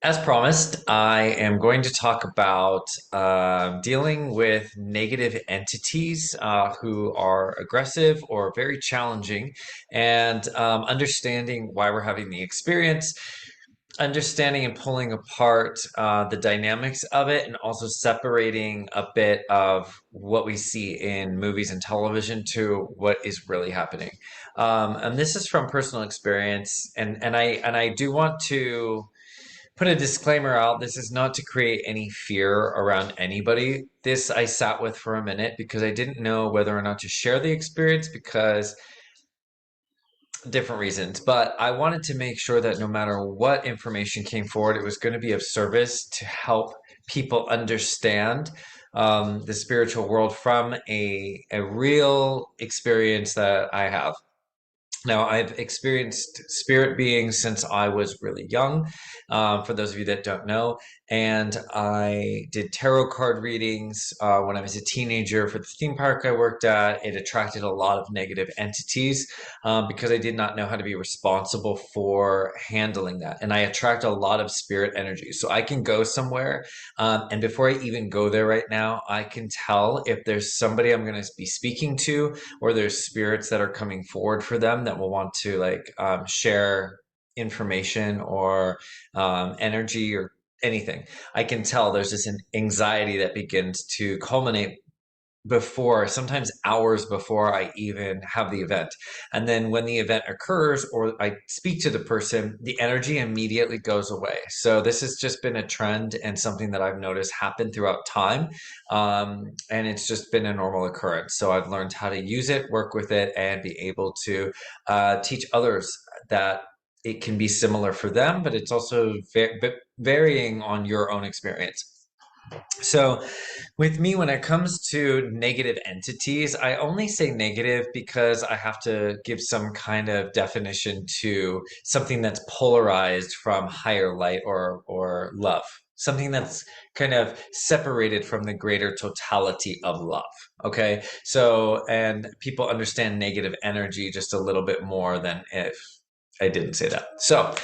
As promised, I am going to talk about dealing with negative entities who are aggressive or very challenging, and understanding why we're having the experience, understanding and pulling apart the dynamics of it, and also separating a bit of what we see in movies and television to what is really happening. And this is from personal experience, and I do want to put a disclaimer out. This is not to create any fear around anybody. This I sat with for a minute because I didn't know whether or not to share the experience because different reasons. But I wanted to make sure that no matter what information came forward, it was going to be of service to help people understand the spiritual world from a real experience that I have. Now, I've experienced spirit beings since I was really young, for those of you that don't know. And I did tarot card readings when I was a teenager for the theme park I worked at. It attracted a lot of negative entities because I did not know how to be responsible for handling that. And I attract a lot of spirit energy. So I can go somewhere, and before I even go there right now, I can tell if there's somebody I'm going to be speaking to, or there's spirits that are coming forward for them that will want to share information or energy or anything. I can tell there's this anxiety that begins to culminate before, sometimes hours before I even have the event. And then when the event occurs or I speak to the person, the energy immediately goes away. So this has just been a trend and something that I've noticed happen throughout time. And it's just been a normal occurrence. So I've learned how to use it, work with it, and be able to teach others that it can be similar for them, but it's also varying on your own experience. So, with me, when it comes to negative entities, I only say negative because I have to give some kind of definition to something that's polarized from higher light or love. Something that's kind of separated from the greater totality of love. Okay. So, and people understand negative energy just a little bit more than if I didn't say that. So,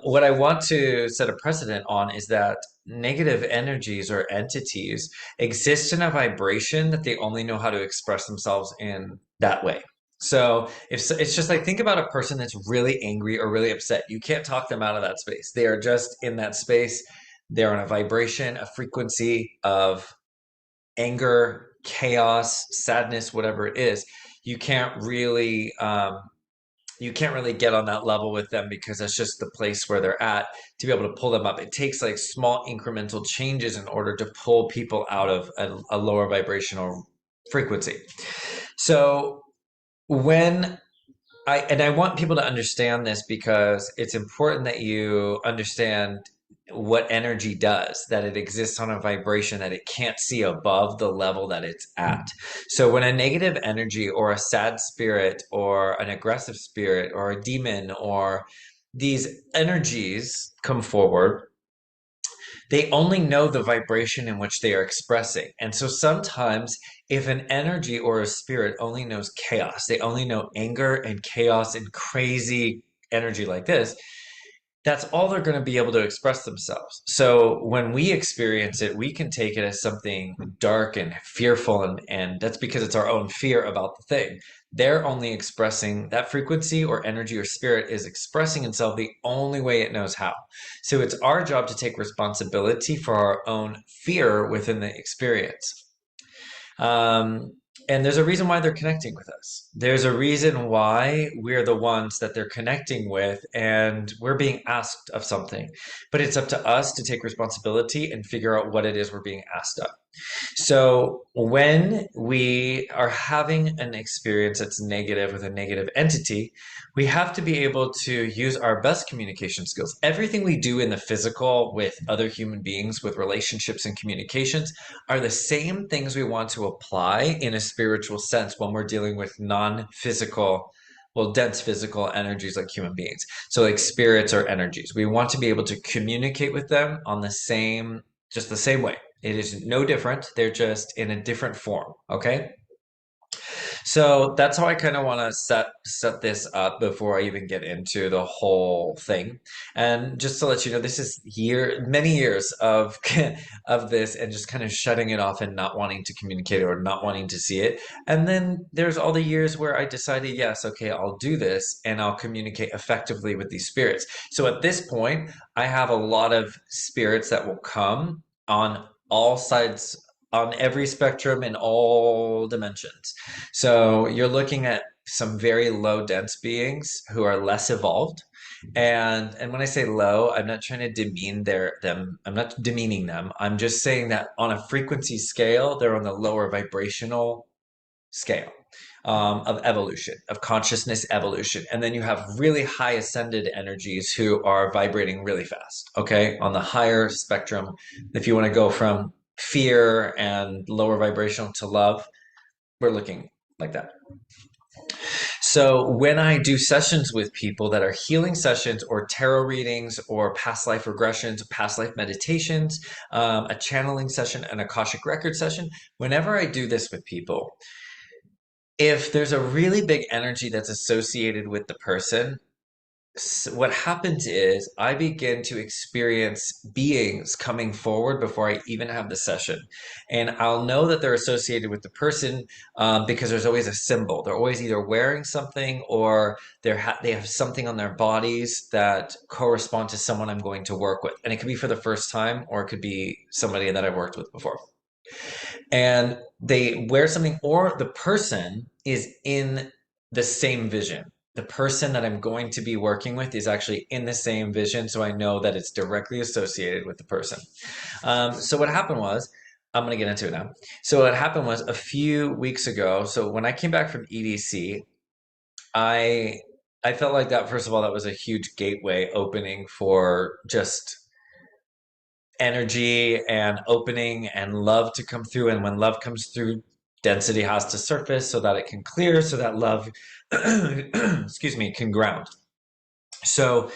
what I want to set a precedent on is that negative energies or entities exist in a vibration that they only know how to express themselves in that way. So if it's just like, think about a person that's really angry or really upset. You can't talk them out of that space. They are just in that space. They're on a vibration, a frequency of anger, chaos, sadness, whatever it is. You can't really you can't really get on that level with them because that's just the place where they're at to be able to pull them up. It takes like small incremental changes in order to pull people out of a lower vibrational frequency. So when I want people to understand this because it's important that you understand what energy does, that it exists on a vibration that it can't see above the level that it's at. So when a negative energy or a sad spirit or an aggressive spirit or a demon or these energies come forward, they only know the vibration in which they are expressing. And so sometimes, if an energy or a spirit only knows chaos, they only know anger and chaos and crazy energy like this, that's all they're going to be able to express themselves. So when we experience it, we can take it as something dark and fearful, and that's because it's our own fear about the thing. They're only expressing that frequency or energy or spirit is expressing itself the only way it knows how. So it's our job to take responsibility for our own fear within the experience. Um, and there's a reason why they're connecting with us. There's a reason why we're the ones that they're connecting with, and we're being asked of something. But it's up to us to take responsibility and figure out what it is we're being asked of. So when we are having an experience that's negative with a negative entity, we have to be able to use our best communication skills. Everything we do in the physical with other human beings, with relationships and communications, are the same things we want to apply in a spiritual sense when we're dealing with non-physical, well, dense physical energies like human beings. So like spirits or energies. We want to be able to communicate with them on the same, just the same way. It is no different. They're just in a different form. Okay. So that's how I kind of want to set this up before I even get into the whole thing. And just to let you know, this is many years of of this and just kind of shutting it off and not wanting to communicate or not wanting to see it. And then there's all the years where I decided, yes, okay, I'll do this and I'll communicate effectively with these spirits. So at this point, I have a lot of spirits that will come on all sides, on every spectrum in all dimensions. So you're looking at some very low dense beings who are less evolved. And when I say low, I'm not trying to demean them. I'm not demeaning them. I'm just saying that on a frequency scale, they're on the lower vibrational scale of evolution, of consciousness evolution. And then you have really high ascended energies who are vibrating really fast, okay? On the higher spectrum, if you want to go from fear and lower vibrational to love, we're looking like that. So when I do sessions with people that are healing sessions or tarot readings or past life regressions, past life meditations, a channeling session, an Akashic record session, whenever I do this with people, if there's a really big energy that's associated with the person, what happens is I begin to experience beings coming forward before I even have the session. And I'll know that they're associated with the person because there's always a symbol. They're always either wearing something or they have something on their bodies that correspond to someone I'm going to work with. And it could be for the first time or it could be somebody that I've worked with before. And they wear something, or the person is in the same vision. The person that I'm going to be working with is actually in the same vision, so I know that it's directly associated with the person. So what happened was, I'm going to get into it now. So what happened was a few weeks ago. So when I came back from EDC, I I felt like that. First of all, that was a huge gateway opening for just energy and opening and love to come through. And when love comes through, density has to surface so that it can clear, so that love, excuse me, can ground. So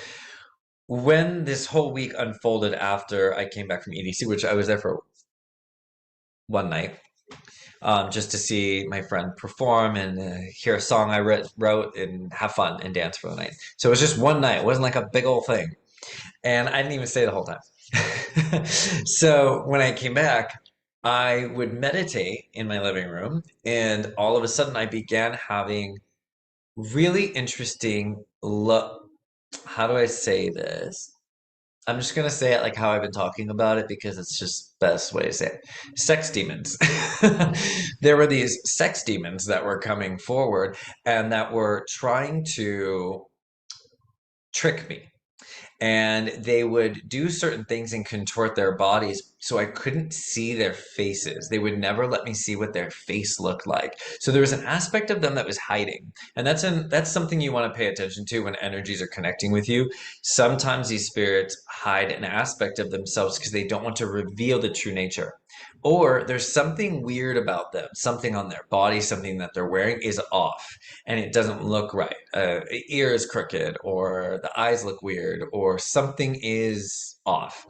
when this whole week unfolded after I came back from EDC, which I was there for one night, just to see my friend perform and hear a song I wrote and have fun and dance for the night. So it was just one night. It wasn't like a big old thing. And I didn't even stay the whole time. So when I came back, I would meditate in my living room, and all of a sudden I began having really interesting look. How do I say this? I'm just gonna say it like how I've been talking about it because it's just best way to say it. Sex demons. There were these sex demons that were coming forward and that were trying to trick me, and they would do certain things and contort their bodies so I couldn't see their faces. They would never let me see what their face looked like. So there was an aspect of them that was hiding. And that's something you want to pay attention to when energies are connecting with you. Sometimes these spirits hide an aspect of themselves because they don't want to reveal the true nature. Or there's something weird about them, something on their body, something that they're wearing is off and it doesn't look right. Ear is crooked, or the eyes look weird, or something is off.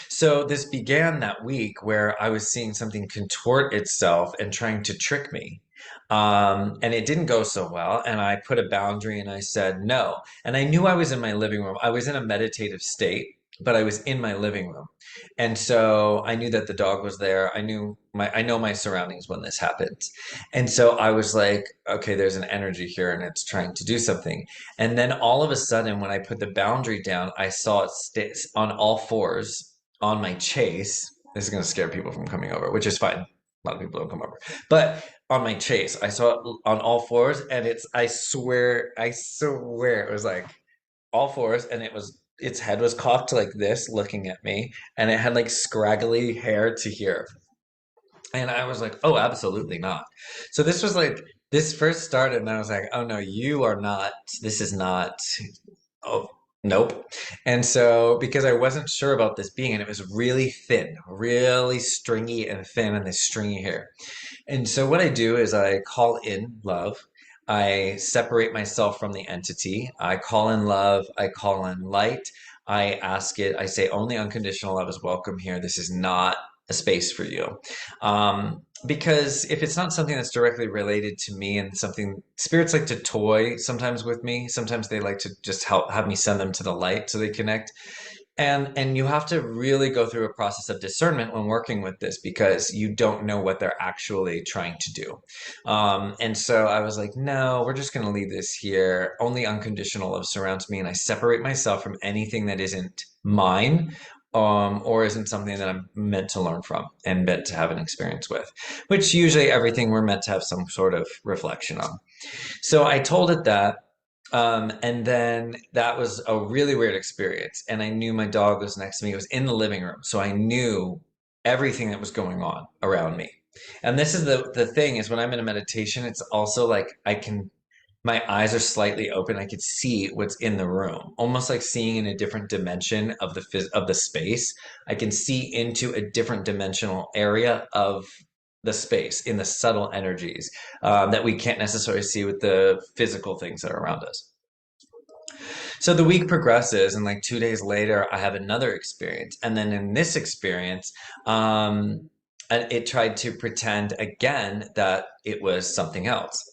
So this began that week where I was seeing something contort itself and trying to trick me. And it didn't go so well. And I put a boundary and I said no. And I knew I was in my living room. I was in a meditative state, but I was in my living room. And so I knew that the dog was there. I know my surroundings when this happens. And so I was like, okay, there's an energy here and it's trying to do something. And then all of a sudden, when I put the boundary down, I saw it on all fours on my chase. This is going to scare people from coming over, which is fine. A lot of people don't come over. But on my chase, I saw it on all fours, and I swear, it was like all fours, and its head was cocked like this, looking at me, and it had like scraggly hair to here. And I was like, oh, absolutely not. So this first started, and I was like, oh no, you are not, this is not, oh, nope. And so, because I wasn't sure about this being, and it was really thin, really stringy and thin, and this stringy hair. And so, what I do is I call in love. I separate myself from the entity. I call in love. I call in light. I ask it, I say only unconditional love is welcome here. This is not a space for you. Because if it's not something that's directly related to me and something spirits like to toy sometimes with me, sometimes they like to just help have me send them to the light so they connect. And you have to really go through a process of discernment when working with this because you don't know what they're actually trying to do. And so I was like, no, we're just going to leave this here. Only unconditional love surrounds me, and I separate myself from anything that isn't mine. Or isn't something that I'm meant to learn from and meant to have an experience with, which usually everything we're meant to have some sort of reflection on. So I told it that, and then that was a really weird experience. And I knew my dog was next to me. It was in the living room. So I knew everything that was going on around me. And this is the thing is when I'm in a meditation, it's also like I can my eyes are slightly open. I could see what's in the room, almost like seeing in a different dimension of the space. I can see into a different dimensional area of the space in the subtle energies that we can't necessarily see with the physical things that are around us. So the week progresses, and like 2 days later, I have another experience. And then in this experience, it tried to pretend again that it was something else.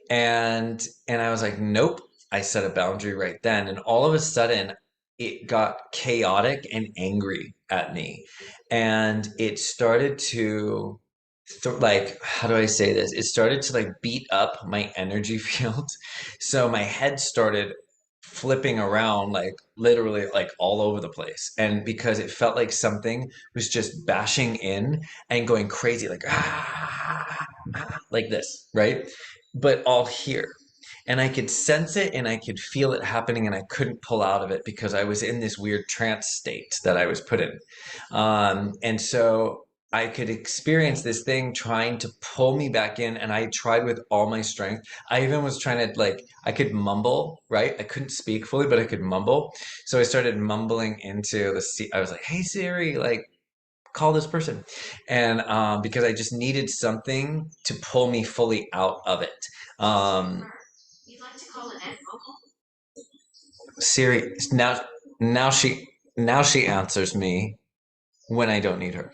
And I was like, nope. I set a boundary right then. And all of a sudden, it got chaotic and angry at me. And it started to like how do I say this? It started to like beat up my energy field. So my head started flipping around like literally like all over the place. And because it felt like something was just bashing in and going crazy like like this, right? But all here. And I could sense it and I could feel it happening and I couldn't pull out of it because I was in this weird trance state that I was put in. And so I could experience this thing trying to pull me back in, and I tried with all my strength. I even was trying to like I could mumble, right? I couldn't speak fully, but I could mumble. So I started mumbling into I was like, "Hey Siri, like call this person," and because I just needed something to pull me fully out of it. Um, Siri now she answers me when I don't need her.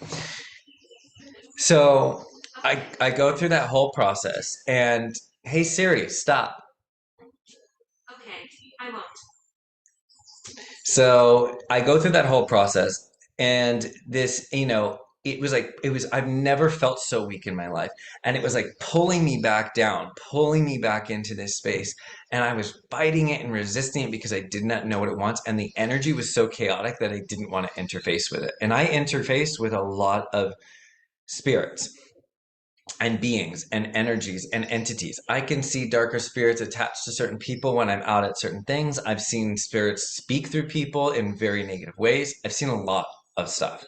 So I go through that whole process and hey Siri, stop. So I go through that whole process and this, it was like I've never felt so weak in my life. And it was like pulling me back down, pulling me back into this space. And I was fighting it and resisting it because I did not know what it wants. And the energy was so chaotic that I didn't want to interface with it. And I interface with a lot of spirits and beings and energies and entities. I can see darker spirits attached to certain people when I'm out at certain things. I've seen spirits speak through people in very negative ways. I've seen a lot of stuff.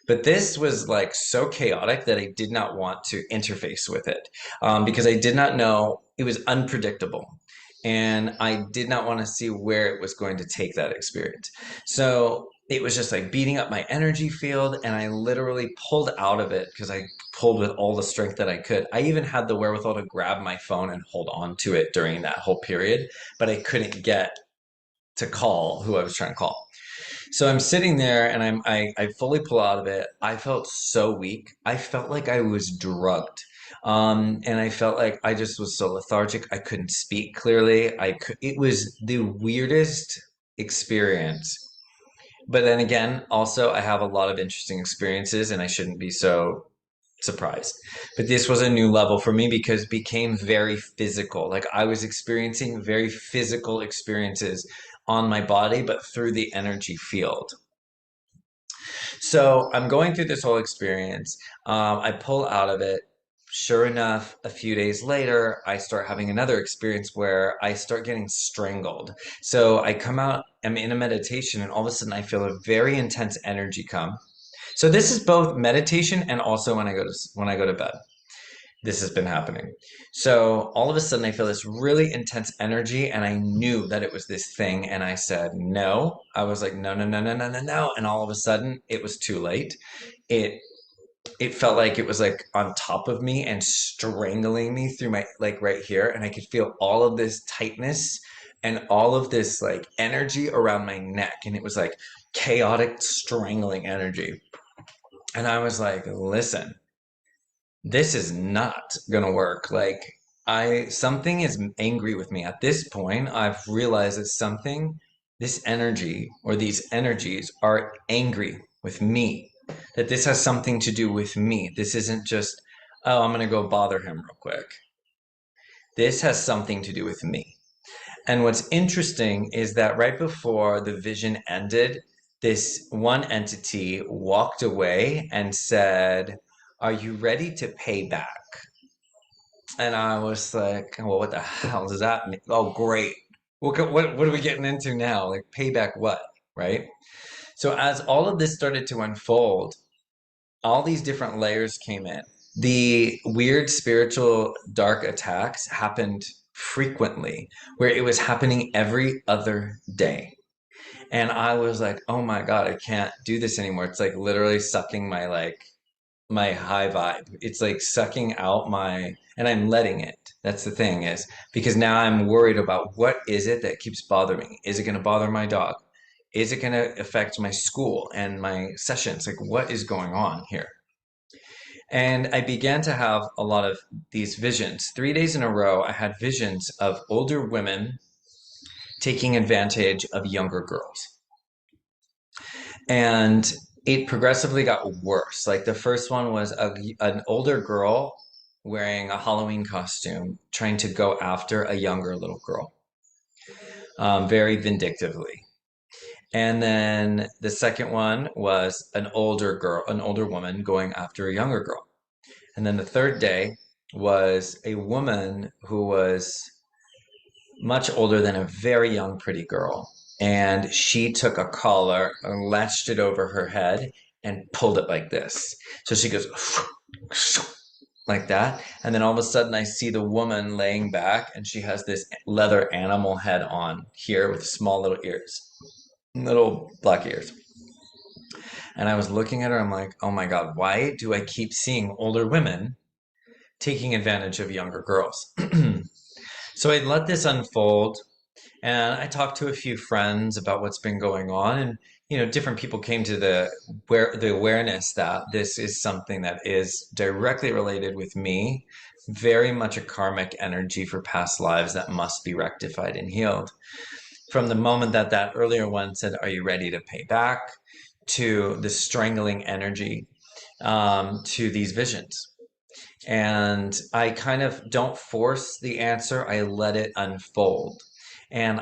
But this was like so chaotic that I did not want to interface with it because I did not know it was unpredictable. And I did not want to see where it was going to take that experience. So it was just like beating up my energy field, and I literally pulled out of it because I pulled with all the strength that I could. I even had the wherewithal to grab my phone and hold on to it during that whole period, but I couldn't get to call who I was trying to call. So I'm sitting there and I fully pull out of it. I felt so weak. I felt like I was drugged. And I felt like I just was so lethargic. I couldn't speak clearly. It was the weirdest experience. But then again, also I have a lot of interesting experiences and I shouldn't be so surprised. But this was a new level for me because it became very physical. Like I was experiencing very physical experiences on my body, but through the energy field. So I'm going through this whole experience. I pull out of it. Sure enough, a few days later, I start having another experience where I start getting strangled. So I come out, I'm in a meditation, and all of a sudden I feel a very intense energy come. So this is both meditation and also when I go to bed. This has been happening. So all of a sudden I feel this really intense energy and I knew that it was this thing and I said no. I was like no no no no no no no, and all of a sudden it was too late. It it felt like it was like on top of me and strangling me through my like right here, and I could feel all of this tightness and all of this like energy around my neck, and it was like chaotic strangling energy. And I was like, listen, this is not gonna work. Like, something is angry with me. At this point, I've realized that this energy or these energies are angry with me. That this has something to do with me. This isn't just, oh, I'm gonna go bother him real quick. This has something to do with me. And what's interesting is that right before the vision ended, this one entity walked away and said, "Are you ready to pay back?" And I was like, "Well, what the hell does that mean?" Oh, great. What are we getting into now? Like, payback what? Right? So, as all of this started to unfold, all these different layers came in. The weird spiritual dark attacks happened frequently, where it was happening every other day. And I was like, oh my God, I can't do this anymore. It's like literally sucking my high vibe. It's like sucking out and I'm letting it. That's the thing is because now I'm worried about what is it that keeps bothering me? Is it going to bother my dog? Is it going to affect my school and my sessions? Like, what is going on here? And I began to have a lot of these visions. 3 days in a row, I had visions of older women taking advantage of younger girls. And it progressively got worse. Like the first one was an older girl wearing a Halloween costume trying to go after a younger little girl, very vindictively. And then the second one was an older woman going after a younger girl. And then the third day was a woman who was much older than a very young, pretty girl. And she took a collar and latched it over her head and pulled it like this. So she goes like that. And then all of a sudden, I see the woman laying back and she has this leather animal head on here with small little ears, little black ears. And I was looking at her, I'm like, oh my God, why do I keep seeing older women taking advantage of younger girls? So I let this unfold. And I talked to a few friends about what's been going on, and different people came to the awareness that this is something that is directly related with me, very much a karmic energy for past lives that must be rectified and healed. From the moment that that earlier one said, "Are you ready to pay back?" to the strangling energy, to these visions. And I kind of don't force the answer, I let it unfold. And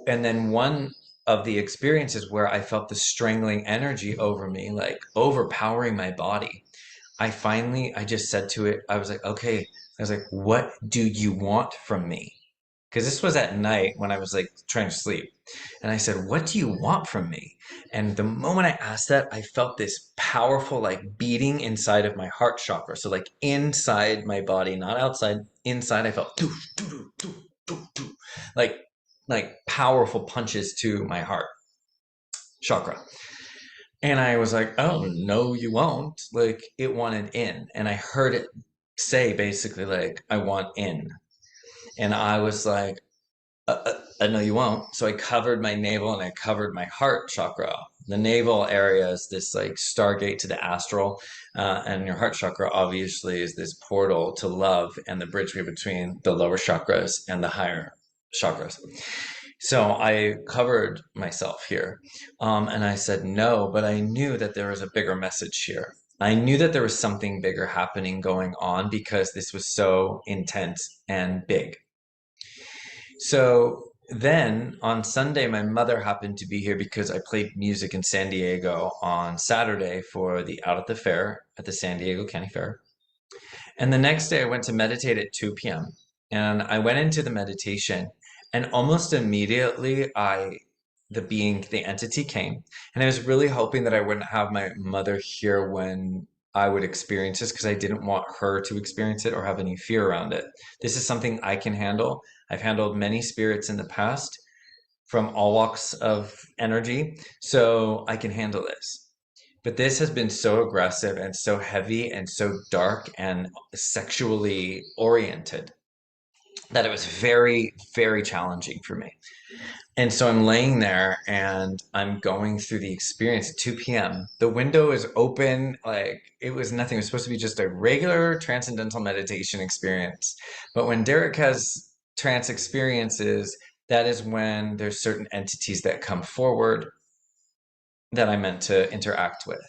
and then one of the experiences where I felt the strangling energy over me, like overpowering my body, I just said to it, I was like, okay, I was like, what do you want from me? Because this was at night when I was like trying to sleep. And I said, what do you want from me? And the moment I asked that, I felt this powerful like beating inside of my heart chakra. So like inside my body, not outside, inside I felt doo, doo, doo, doo, doo, doo, like like powerful punches to my heart chakra. And I was like, oh, no, you won't. Like it wanted in. And I heard it say basically like, I want in. And I was like, no, you won't. So I covered my navel and I covered my heart chakra. The navel area is this like stargate to the astral, and your heart chakra obviously is this portal to love and the bridgeway between the lower chakras and the higher chakras. So I covered myself here, and I said no, but I knew that there was a bigger message here. I knew that there was something bigger happening going on because this was so intense and big. So then on Sunday, my mother happened to be here because I played music in San Diego on Saturday for the Out at the Fair at the San Diego County Fair. And the next day, I went to meditate at 2 p.m. And I went into the meditation, and almost immediately, the entity came. And I was really hoping that I wouldn't have my mother here when I would experience this because I didn't want her to experience it or have any fear around it. This is something I can handle. I've handled many spirits in the past from all walks of energy, so I can handle this. But this has been so aggressive and so heavy and so dark and sexually oriented that it was very, very challenging for me. And so I'm laying there and I'm going through the experience at 2 p.m. The window is open, like it was nothing. It was supposed to be just a regular transcendental meditation experience. But when Derek has trance experiences, that is when there's certain entities that come forward that I meant to interact with.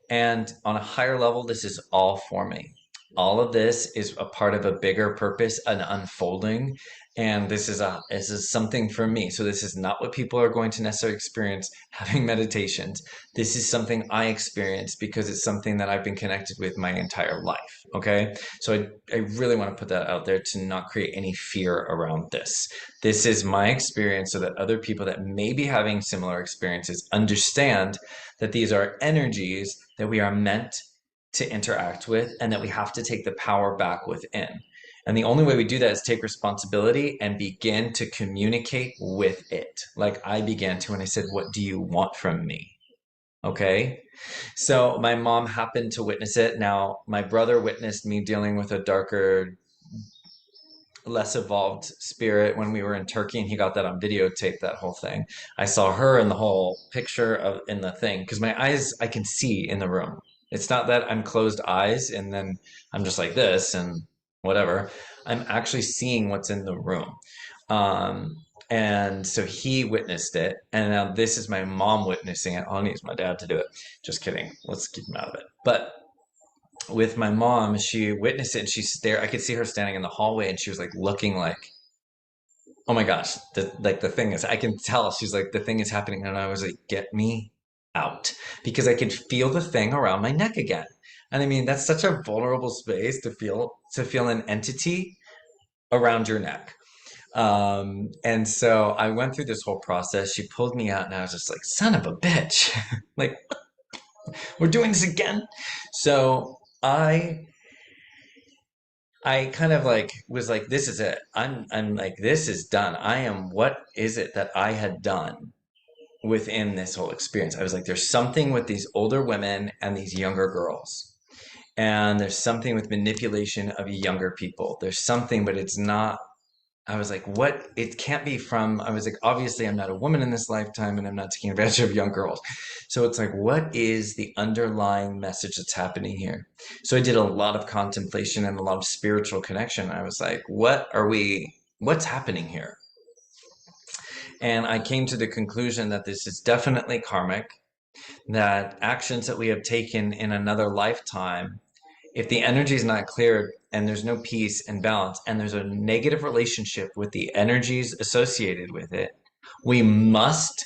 And on a higher level, this is all for me. All of this is a part of a bigger purpose, an unfolding, and this is something for me. So this is not what people are going to necessarily experience having meditations. This is something I experience because it's something that I've been connected with my entire life. Okay, so I really want to put that out there to not create any fear around this. This is my experience so that other people that may be having similar experiences understand that these are energies that we are meant to interact with and that we have to take the power back within. And the only way we do that is take responsibility and begin to communicate with it. Like I began to when I said, "What do you want from me?" Okay. So my mom happened to witness it. Now, my brother witnessed me dealing with a darker, less evolved spirit when we were in Turkey, and he got that on videotape, that whole thing. I saw her in the whole picture of in the thing because my eyes I can see in the room. It's not that I'm closed eyes and then I'm just like this and whatever. I'm actually seeing what's in the room. Um, and so he witnessed it, and now this is my mom witnessing it. I'll need my dad to do it. Just kidding. Let's keep him out of it. But with my mom, she witnessed it and she stared. I could see her standing in the hallway and she was like looking like, oh my gosh, the thing is, I can tell. She's like, the thing is happening. And I was like, get me out because I could feel the thing around my neck again. And I mean, that's such a vulnerable space to feel an entity around your neck. And so I went through this whole process. She pulled me out and I was just like, son of a bitch. Like, we're doing this again. So I kind of like was like, this is it. I'm like, this is done. I am what is it that I had done within this whole experience? I was like, there's something with these older women and these younger girls. And there's something with manipulation of younger people. There's something, but it's not. I was like, what? It can't be from. I was like, obviously, I'm not a woman in this lifetime and I'm not taking advantage of young girls. So it's like, what is the underlying message that's happening here? So I did a lot of contemplation and a lot of spiritual connection. I was like, what's happening here? And I came to the conclusion that this is definitely karmic, that actions that we have taken in another lifetime, if the energy is not cleared and there's no peace and balance and there's a negative relationship with the energies associated with it, we must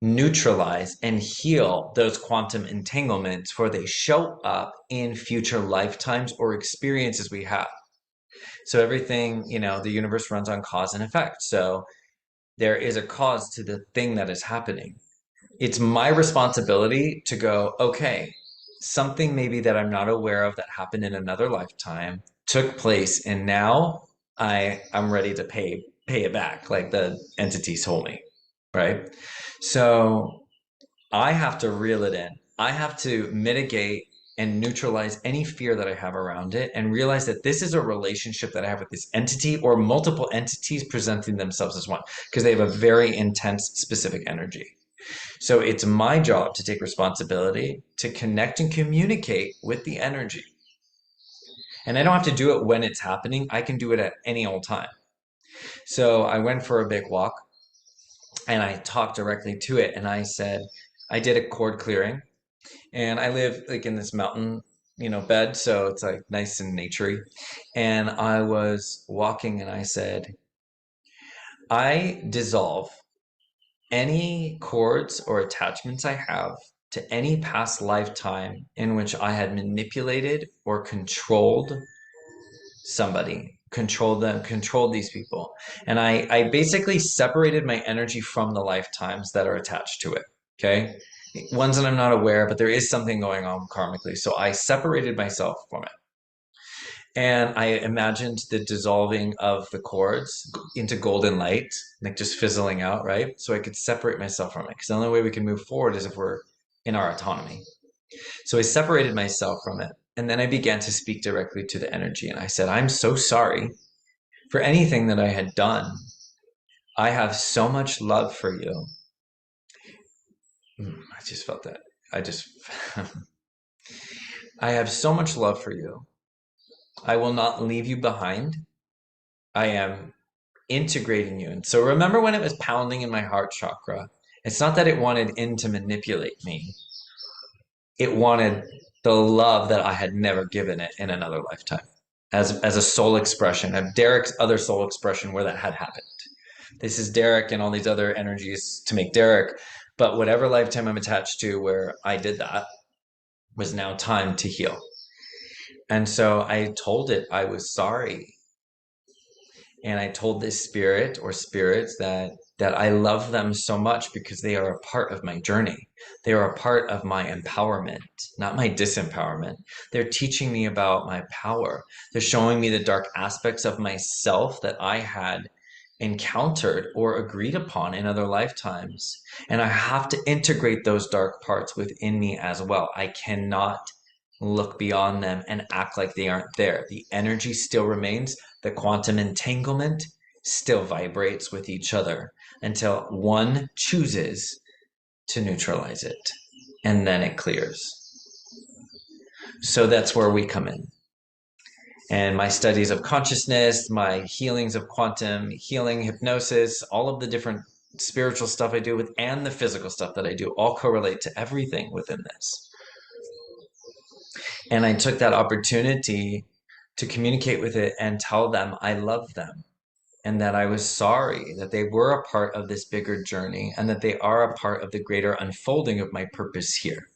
neutralize and heal those quantum entanglements for they show up in future lifetimes or experiences we have. So everything, the universe runs on cause and effect. So there is a cause to the thing that is happening. It's my responsibility to go, okay, something maybe that I'm not aware of that happened in another lifetime took place, and now I'm ready to pay it back, like the entities told me, right? So I have to reel it in. I have to mitigate and neutralize any fear that I have around it and realize that this is a relationship that I have with this entity or multiple entities presenting themselves as one because they have a very intense specific energy. So it's my job to take responsibility to connect and communicate with the energy. And I don't have to do it when it's happening. I can do it at any old time. So I went for a big walk and I talked directly to it and I said, I did a cord clearing and I live like in this mountain, bed, so it's like nice and naturey. And I was walking and I said, I dissolve any cords or attachments I have to any past lifetime in which I had manipulated or controlled somebody, controlled them, controlled these people. And I basically separated my energy from the lifetimes that are attached to it. Okay. Ones that I'm not aware, but there is something going on karmically. So I separated myself from it. And I imagined the dissolving of the cords into golden light, like just fizzling out, right? So I could separate myself from it. Because the only way we can move forward is if we're in our autonomy. So I separated myself from it. And then I began to speak directly to the energy. And I said, I'm so sorry for anything that I had done I have so much love for you. I just felt that. I just, I have so much love for you. I will not leave you behind. I am integrating you. And so remember when it was pounding in my heart chakra? It's not that it wanted in to manipulate me. It wanted the love that I had never given it in another lifetime as a soul expression, of Derek's other soul expression where that had happened. This is Derek and all these other energies to make Derek. But whatever lifetime I'm attached to where I did that was now time to heal. And so I told it I was sorry. And I told this spirit or spirits that I love them so much because they are a part of my journey. They are a part of my empowerment, not my disempowerment. They're teaching me about my power. They're showing me the dark aspects of myself that I had encountered or agreed upon in other lifetimes. And I have to integrate those dark parts within me as well. I cannot look beyond them and act like they aren't there. The energy still remains, the quantum entanglement still vibrates with each other until one chooses to neutralize it and then it clears. So that's where we come in. And my studies of consciousness, my healings of quantum healing, hypnosis, all of the different spiritual stuff I do with and the physical stuff that I do all correlate to everything within this. And I took that opportunity to communicate with it and tell them I love them and that I was sorry that they were a part of this bigger journey and that they are a part of the greater unfolding of my purpose here.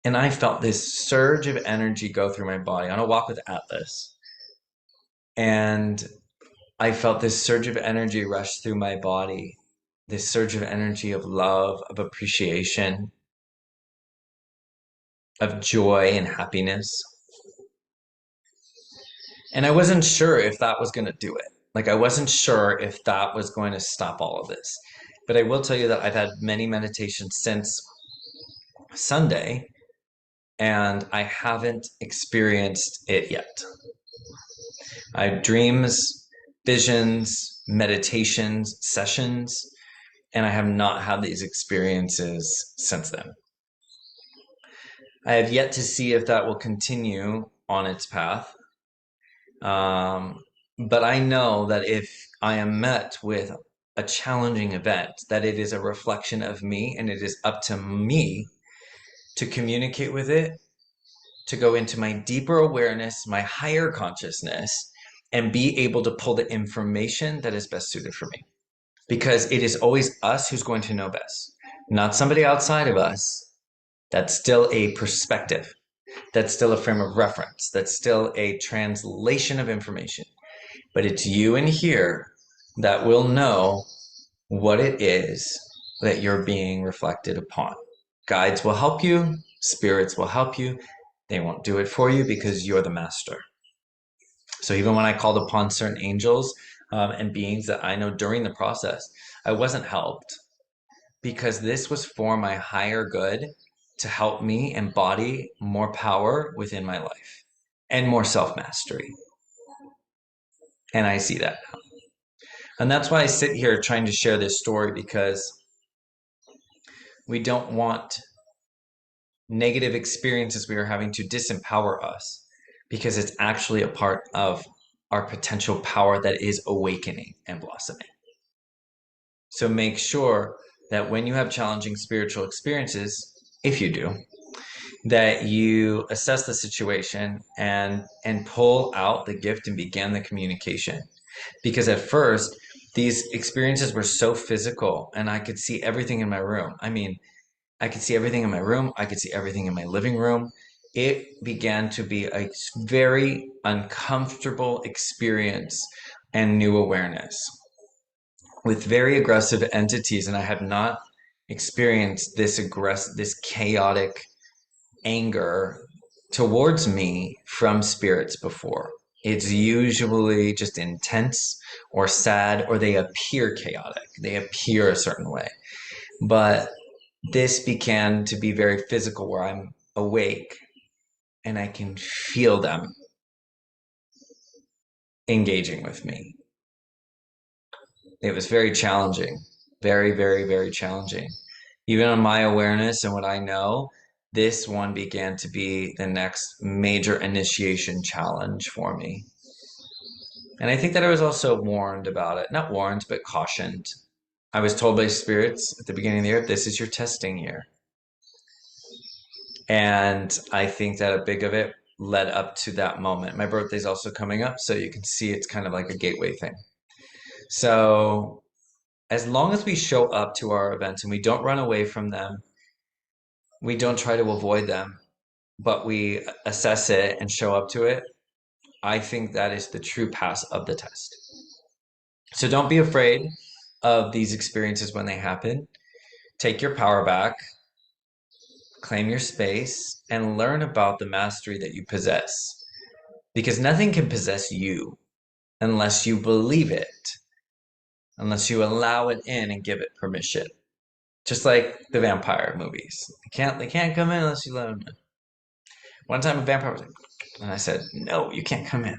And I felt this surge of energy go through my body on a walk with Atlas. And I felt this surge of energy rush through my body, this surge of energy of love, of appreciation, of joy and happiness. And I wasn't sure if that was going to do it. Like, I wasn't sure if that was going to stop all of this. But I will tell you that I've had many meditations since Sunday, and I haven't experienced it yet. I have dreams, visions, meditations, sessions, and I have not had these experiences since then. I have yet to see if that will continue on its path. But I know that if I am met with a challenging event, that it is a reflection of me and it is up to me to communicate with it, to go into my deeper awareness, my higher consciousness, and be able to pull the information that is best suited for me. Because it is always us who's going to know best, not somebody outside of us. That's still a perspective. That's still a frame of reference. That's still a translation of information. But it's you in here that will know what it is that you're being reflected upon. Guides will help you, spirits will help you. They won't do it for you because you're the master. So even when I called upon certain angels and beings that I know during the process, I wasn't helped because this was for my higher good to help me embody more power within my life and more self-mastery. And I see that now. And that's why I sit here trying to share this story, because we don't want negative experiences we are having to disempower us, because it's actually a part of our potential power that is awakening and blossoming. So make sure that when you have challenging spiritual experiences, if you do, that you assess the situation and pull out the gift and begin the communication. Because at first, these experiences were so physical and I could see everything in my room. I mean, I could see everything in my room. I could see everything in my living room. It began to be a very uncomfortable experience and new awareness with very aggressive entities. And I have not experienced this chaotic anger towards me from spirits before. It's usually just intense or sad, or they appear chaotic. They appear a certain way. But this began to be very physical, where I'm awake and I can feel them engaging with me. It was very challenging, very, very, very challenging. Even on my awareness and what I know, this one began to be the next major initiation challenge for me. And I think that I was also warned about it. Not warned, but cautioned. I was told by spirits at the beginning of the year, this is your testing year. And I think that a big of it led up to that moment. My birthday's also coming up, so you can see it's kind of like a gateway thing. So as long as we show up to our events and we don't run away from them, we don't try to avoid them, but we assess it and show up to it, I think that is the true pass of the test. So don't be afraid of these experiences when they happen. Take your power back, claim your space, and learn about the mastery that you possess. Because nothing can possess you unless you believe it, unless you allow it in and give it permission. Just like the vampire movies. They can't come in unless you let them in. One time a vampire was like, and I said, no, you can't come in.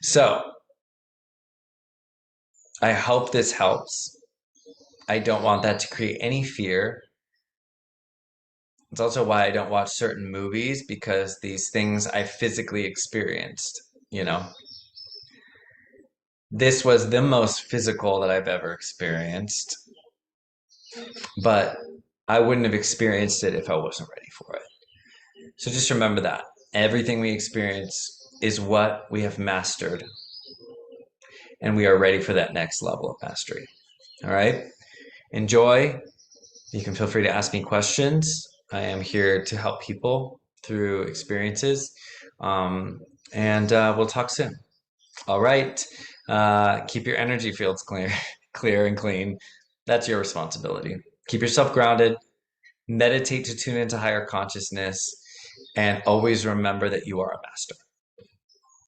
So I hope this helps. I don't want that to create any fear. It's also why I don't watch certain movies because these things I physically experienced, you know. This was the most physical that I've ever experienced, but I wouldn't have experienced it if I wasn't ready for it. So just remember that. Everything we experience is what we have mastered, and we are ready for that next level of mastery. All right? Enjoy. You can feel free to ask me questions. I am here to help people through experiences. And we'll talk soon. All right. Keep your energy fields clear, clear and clean. That's your responsibility. Keep yourself grounded. Meditate to tune into higher consciousness, and always remember that you are a master.